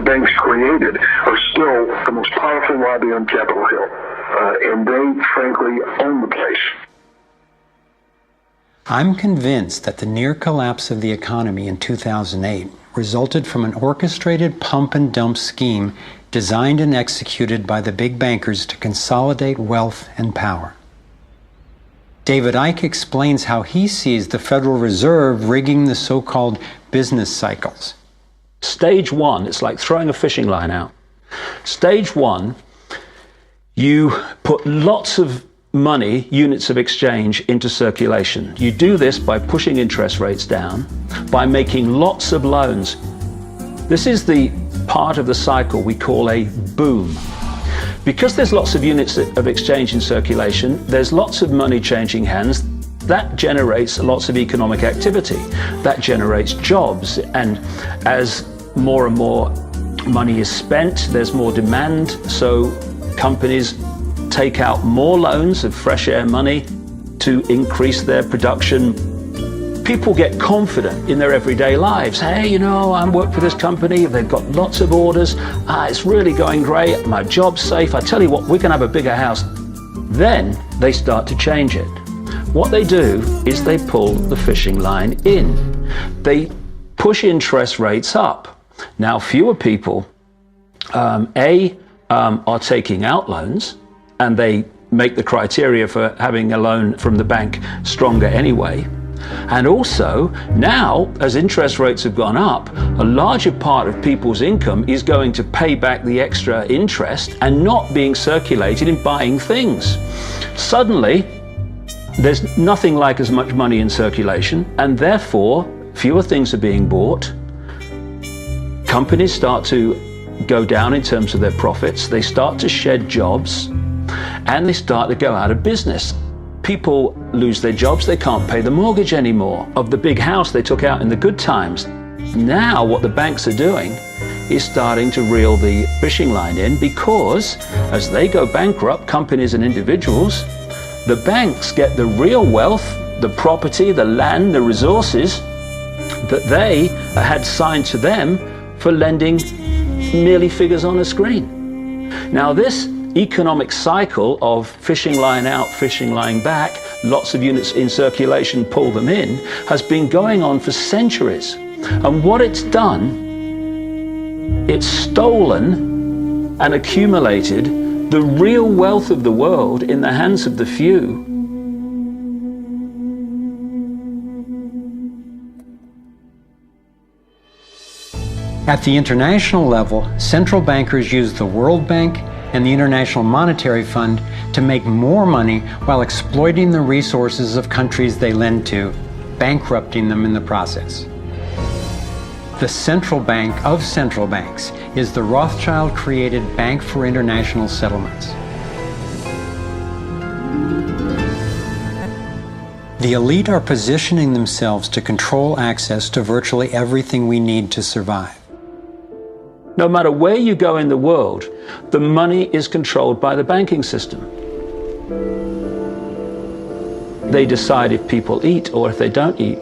banks created are still the most powerful lobby on Capitol Hill. And they, frankly, own the place. I'm convinced that the near collapse of the economy in 2008 resulted from an orchestrated pump and dump scheme designed and executed by the big bankers to consolidate wealth and power. David Icke explains how he sees the Federal Reserve rigging the so-called business cycles. Stage one, it's like throwing a fishing line out. Stage one, you put lots of money, units of exchange, into circulation. You do this by pushing interest rates down, by making lots of loans. This is the part of the cycle we call a boom. Because there's lots of units of exchange in circulation, there's lots of money changing hands. That generates lots of economic activity. That generates jobs. And as more and more money is spent, there's more demand. So companies take out more loans of fresh air money to increase their production. People get confident in their everyday lives. Hey, you know, I work for this company, they've got lots of orders, it's really going great, my job's safe, I tell you what, we can have a bigger house. Then they start to change it. What they do is they pull the fishing line in. They push interest rates up. Now, fewer people, are taking out loans, and they make the criteria for having a loan from the bank stronger anyway. And also, now, as interest rates have gone up, a larger part of people's income is going to pay back the extra interest and not being circulated in buying things. Suddenly, there's nothing like as much money in circulation, and therefore, fewer things are being bought. Companies start to go down in terms of their profits. They start to shed jobs, and they start to go out of business. People lose their jobs, they can't pay the mortgage anymore of the big house they took out in the good times. Now what the banks are doing is starting to reel the fishing line in, because as they go bankrupt, companies and individuals, the banks get the real wealth, the property, the land, the resources that they had signed to them for lending merely figures on a screen. Now this economic cycle of fishing line out, fishing line back, lots of units in circulation, pull them in, has been going on for centuries. And what it's done, it's stolen and accumulated the real wealth of the world in the hands of the few. At the international level, central bankers use the World Bank and the International Monetary Fund to make more money while exploiting the resources of countries they lend to, bankrupting them in the process. The central bank of central banks is the Rothschild-created Bank for International Settlements. The elite are positioning themselves to control access to virtually everything we need to survive. No matter where you go in the world, the money is controlled by the banking system. They decide if people eat or if they don't eat.